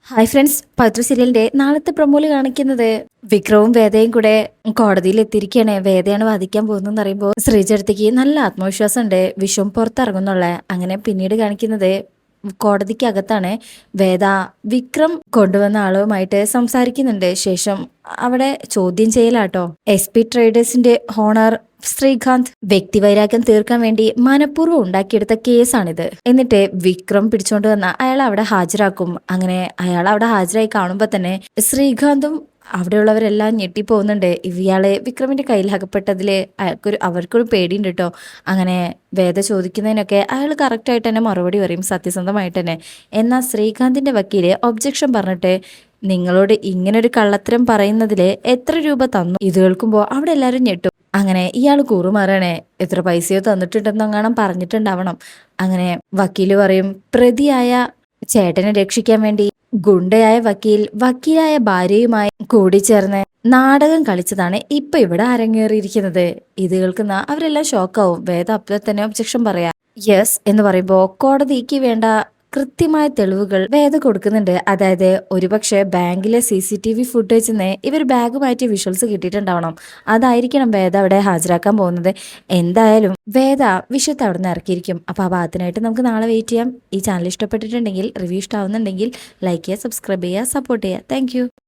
Hi friends, പവിത്ര സീരിയലിന്റെ നാളത്തെ പ്രൊമോയിൽ കാണിക്കുന്നത് വിക്രവും വേദയും കൂടെ കോടതിയിൽ എത്തിയിരിക്കുകയാണ്. വേദയാണ് വാദിക്കാൻ പോകുന്നതെന്ന് അറിയുമ്പോൾ ശ്രീജടത്തേക്ക് നല്ല ആത്മവിശ്വാസം ഉണ്ട്, വിശ്വം പുറത്തിറങ്ങുന്നുള്ള. അങ്ങനെ പിന്നീട് കാണിക്കുന്നത് കോടതിക്കകത്താണ്. വേദ വിക്രം കൊണ്ടുവന്ന ആളുമായിട്ട് സംസാരിക്കുന്നുണ്ട്. ശേഷം അവിടെ ചോദ്യം ചെയ്യലാട്ടോ. SP ട്രേഡേഴ്സിന്റെ ഓണർ ശ്രീകാന്ത് വ്യക്തിവൈരാഗ്യം തീർക്കാൻ വേണ്ടി മനഃപൂർവ്വം ഉണ്ടാക്കിയെടുത്ത കേസാണിത്. എന്നിട്ട് വിക്രം പിടിച്ചോണ്ട് വന്ന അയാൾ അവിടെ ഹാജരാക്കും. അങ്ങനെ അയാൾ അവിടെ ഹാജരായി കാണുമ്പോ തന്നെ ശ്രീകാന്തും അവിടെയുള്ളവരെല്ലാം ഞെട്ടിപ്പോകുന്നുണ്ട്. ഇയാളെ വിക്രമിന്റെ കയ്യിൽ അകപ്പെട്ടതില് അവർക്കൊരു പേടിയുണ്ട് കേട്ടോ. അങ്ങനെ വേദ ചോദിക്കുന്നതിനൊക്കെ അയാൾ കറക്റ്റായിട്ട് തന്നെ മറുപടി പറയും, സത്യസന്ധമായിട്ട് തന്നെ. എന്നാൽ ശ്രീകാന്തിന്റെ വക്കീല് ഒബ്ജക്ഷൻ പറഞ്ഞിട്ട്, നിങ്ങളോട് ഇങ്ങനൊരു കള്ളത്തരം പറയുന്നതില് എത്ര രൂപ തന്നു? ഇത് കേൾക്കുമ്പോൾ അവിടെ എല്ലാവരും ഞെട്ടും. അങ്ങനെ ഇയാൾ കൂറുമാറണേ, എത്ര പൈസയോ തന്നിട്ടുണ്ടെന്നങ്ങാണം പറഞ്ഞിട്ടുണ്ടാവണം. അങ്ങനെ വക്കീല് പറയും, പ്രതിയായ ചേട്ടനെ രക്ഷിക്കാൻ വേണ്ടി ഗുണ്ടയായ വക്കീലായ ഭാര്യയുമായി കൂടിച്ചേർന്ന് നാടകം കളിച്ചതാണ് ഇപ്പൊ ഇവിടെ അരങ്ങേറിയിരിക്കുന്നത്. ഇത് കേൾക്കുന്ന അവരെല്ലാം ഷോക്കാവും. വേദ അപ്പോൾ തന്നെ ഒബ്ജക്ഷൻ പറയാ. യെസ് എന്ന് പറയുമ്പോ കോടതിക്ക് വേണ്ട കൃത്യമായ തെളിവുകൾ വേദ കൊടുക്കുന്നുണ്ട്. അതായത് ഒരുപക്ഷെ ബാങ്കിലെ CCTV ഫുട്ടേജിൽ ഇവർ ബാഗുമായിട്ട് വിഷ്വൽസ് കിട്ടിയിട്ടുണ്ടാവണം. അതായിരിക്കണം വേദ അവിടെ ഹാജരാക്കാൻ പോകുന്നത്. എന്തായാലും വേദ വിഷയത്തെ അവിടെ നിന്ന് ഇറക്കിയിരിക്കും. അപ്പോൾ ആ ഭാഗത്തിനായിട്ട് നമുക്ക് നാളെ വെയിറ്റ് ചെയ്യാം. ഈ ചാനൽ ഇഷ്ടപ്പെട്ടിട്ടുണ്ടെങ്കിൽ, റിവ്യൂ ഇഷ്ടമാവുന്നുണ്ടെങ്കിൽ ലൈക്ക് ചെയ്യുക, സബ്സ്ക്രൈബ് ചെയ്യുക, സപ്പോർട്ട് ചെയ്യുക. താങ്ക്